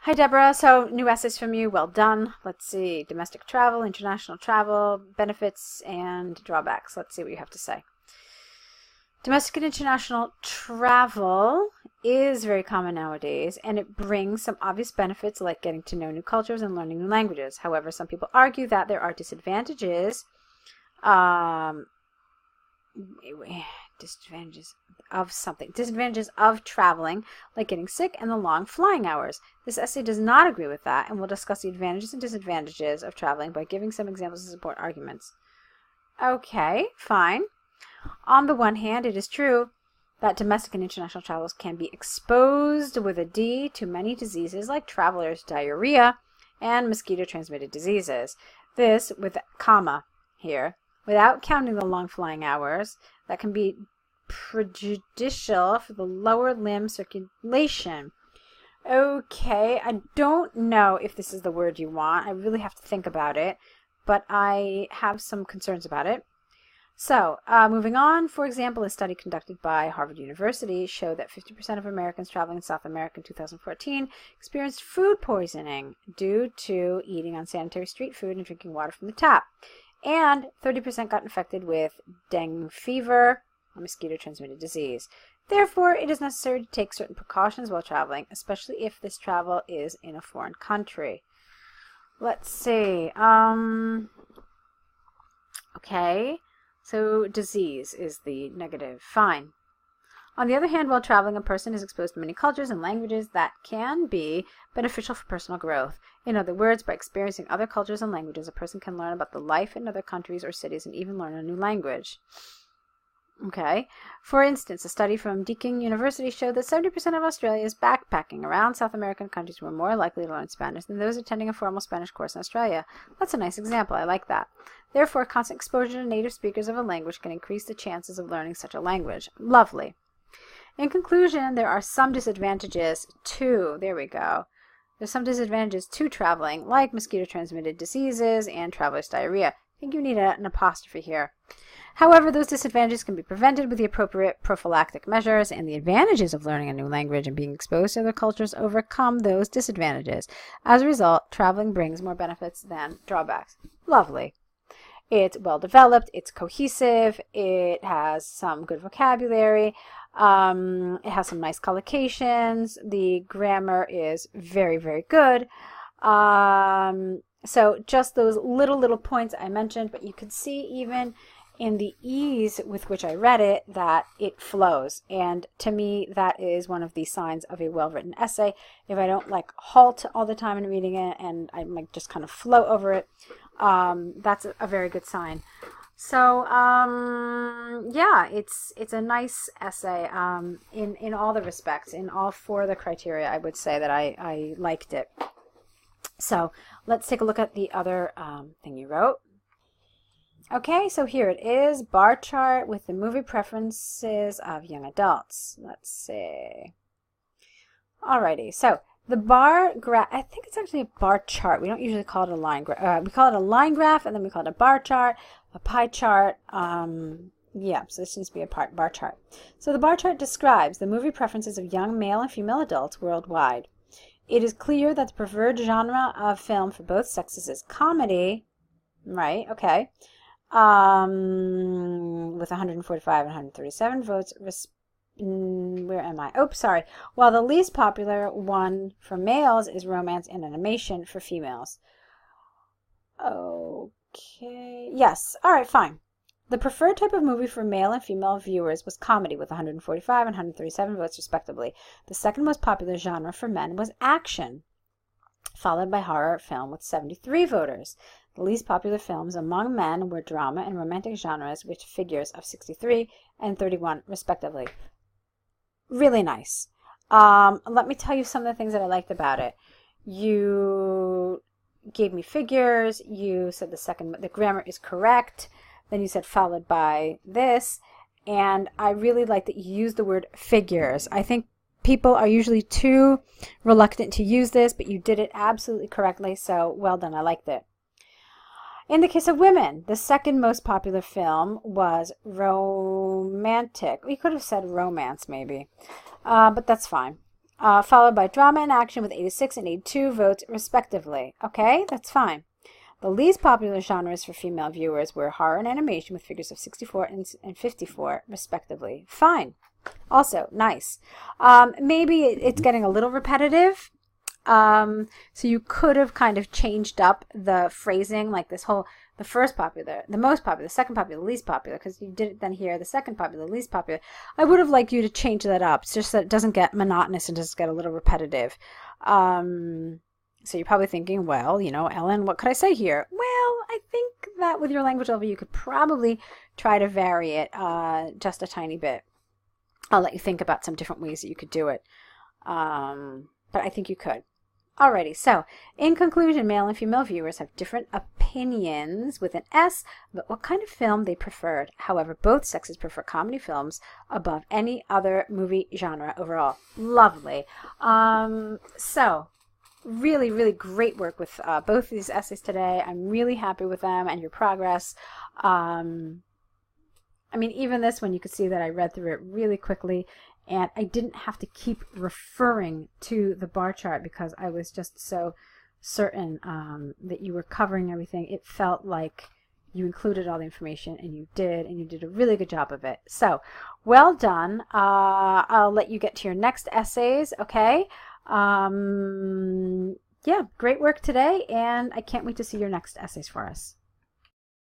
Hi, Deborah. So, new essays from you. Well done. Let's see. Domestic travel, international travel, benefits, and drawbacks. Let's see what you have to say. Domestic and international travel is very common nowadays, and it brings some obvious benefits like getting to know new cultures and learning new languages. However, some people argue that there are disadvantages. Disadvantages of traveling, like getting sick and the long flying hours. This essay does not agree with that, and will discuss the advantages and disadvantages of traveling by giving some examples to support arguments. Okay, fine. On the one hand, it is true that domestic and international travels can be exposed with a D to many diseases like travelers' diarrhea and mosquito-transmitted diseases. This, with comma here, without counting the long flying hours, that can be prejudicial for the lower limb circulation. Okay, I don't know if this is the word you want. I really have to think about it, but I have some concerns about it. So, moving on, for example, a study conducted by Harvard University showed that 50% of Americans traveling in South America in 2014 experienced food poisoning due to eating unsanitary street food and drinking water from the tap. And 30% got infected with dengue fever, a mosquito-transmitted disease. Therefore, it is necessary to take certain precautions while traveling, especially if this travel is in a foreign country. Let's see. Okay, so disease is the negative. Fine. On the other hand, while traveling, a person is exposed to many cultures and languages that can be beneficial for personal growth. In other words, by experiencing other cultures and languages, a person can learn about the life in other countries or cities and even learn a new language. Okay. For instance, a study from Deakin University showed that 70% of Australians backpacking around South American countries were more likely to learn Spanish than those attending a formal Spanish course in Australia. That's a nice example. I like that. Therefore, constant exposure to native speakers of a language can increase the chances of learning such a language. Lovely. In conclusion, there are some disadvantages to, there's some disadvantages to traveling, like mosquito-transmitted diseases and traveler's diarrhea. I think you need an apostrophe here. However, those disadvantages can be prevented with the appropriate prophylactic measures, and the advantages of learning a new language and being exposed to other cultures overcome those disadvantages. As a result, traveling brings more benefits than drawbacks. Lovely. It's well developed, it's cohesive, it has some good vocabulary, it has some nice collocations, the grammar is very, very good. So just those little points I mentioned, but you can see even in the ease with which I read it that it flows. And to me, that is one of the signs of a well-written essay. If I don't halt all the time in reading it and I just kind of flow over it, that's a very good sign. So, yeah, it's a nice essay in all the respects. In all four of the criteria, I would say that I liked it. So let's take a look at the other thing you wrote. Okay, so here it is, bar chart with the movie preferences of young adults. Let's see. Alrighty, so the bar graph, I think it's actually a bar chart. We don't usually call it a line graph. We call it a line graph, and then we call it a bar chart, a pie chart. Yeah, so this needs to be a bar chart. So the bar chart describes the movie preferences of young male and female adults worldwide. It is clear that the preferred genre of film for both sexes is comedy, right? Okay. With 145 and 137 votes. Where am I? Oh, sorry. While the least popular one for males is romance and animation for females. Okay. Yes. All right, fine. The preferred type of movie for male and female viewers was comedy with 145 and 137 votes respectively. The second most popular genre for men was action, followed by horror film with 73 voters. The least popular films among men were drama and romantic genres with figures of 63 and 31 respectively. Really nice. Let me tell you some of the things that I liked about it. You gave me figures. You said the grammar is correct. Then you said followed by this. And I really like that you used the word figures. I think people are usually too reluctant to use this, but you did it absolutely correctly. So well done. I liked it. In the case of women, the second most popular film was romantic. We could have said romance maybe, but that's fine. followed by drama and action with 86 and 82 votes respectively. Okay, that's fine. The least popular genres for female viewers were horror and animation with figures of 64 and 54 respectively. Fine. Also, nice. Maybe it's getting a little repetitive. So you could have kind of changed up the phrasing, like this whole, the first popular, the most popular, the second popular, the least popular, because you did it then here, the second popular, the least popular. I would have liked you to change that up. It's just that it doesn't get monotonous and just get a little repetitive. So you're probably thinking, well, you know, Ellen, what could I say here? Well, I think that with your language level, you could probably try to vary it just a tiny bit. I'll let you think about some different ways that you could do it. But I think you could. Alrighty, so in conclusion, male and female viewers have different opinions with an S about what kind of film they preferred. However, both sexes prefer comedy films above any other movie genre overall. Lovely. So really, really great work with both of these essays today. I'm really happy with them and your progress. I mean, even this one, you could see that I read through it really quickly. And I didn't have to keep referring to the bar chart because I was just so certain that you were covering everything. It felt like you included all the information, and you did a really good job of it. So, well done. I'll let you get to your next essays, okay? Yeah, great work today, and I can't wait to see your next essays for us.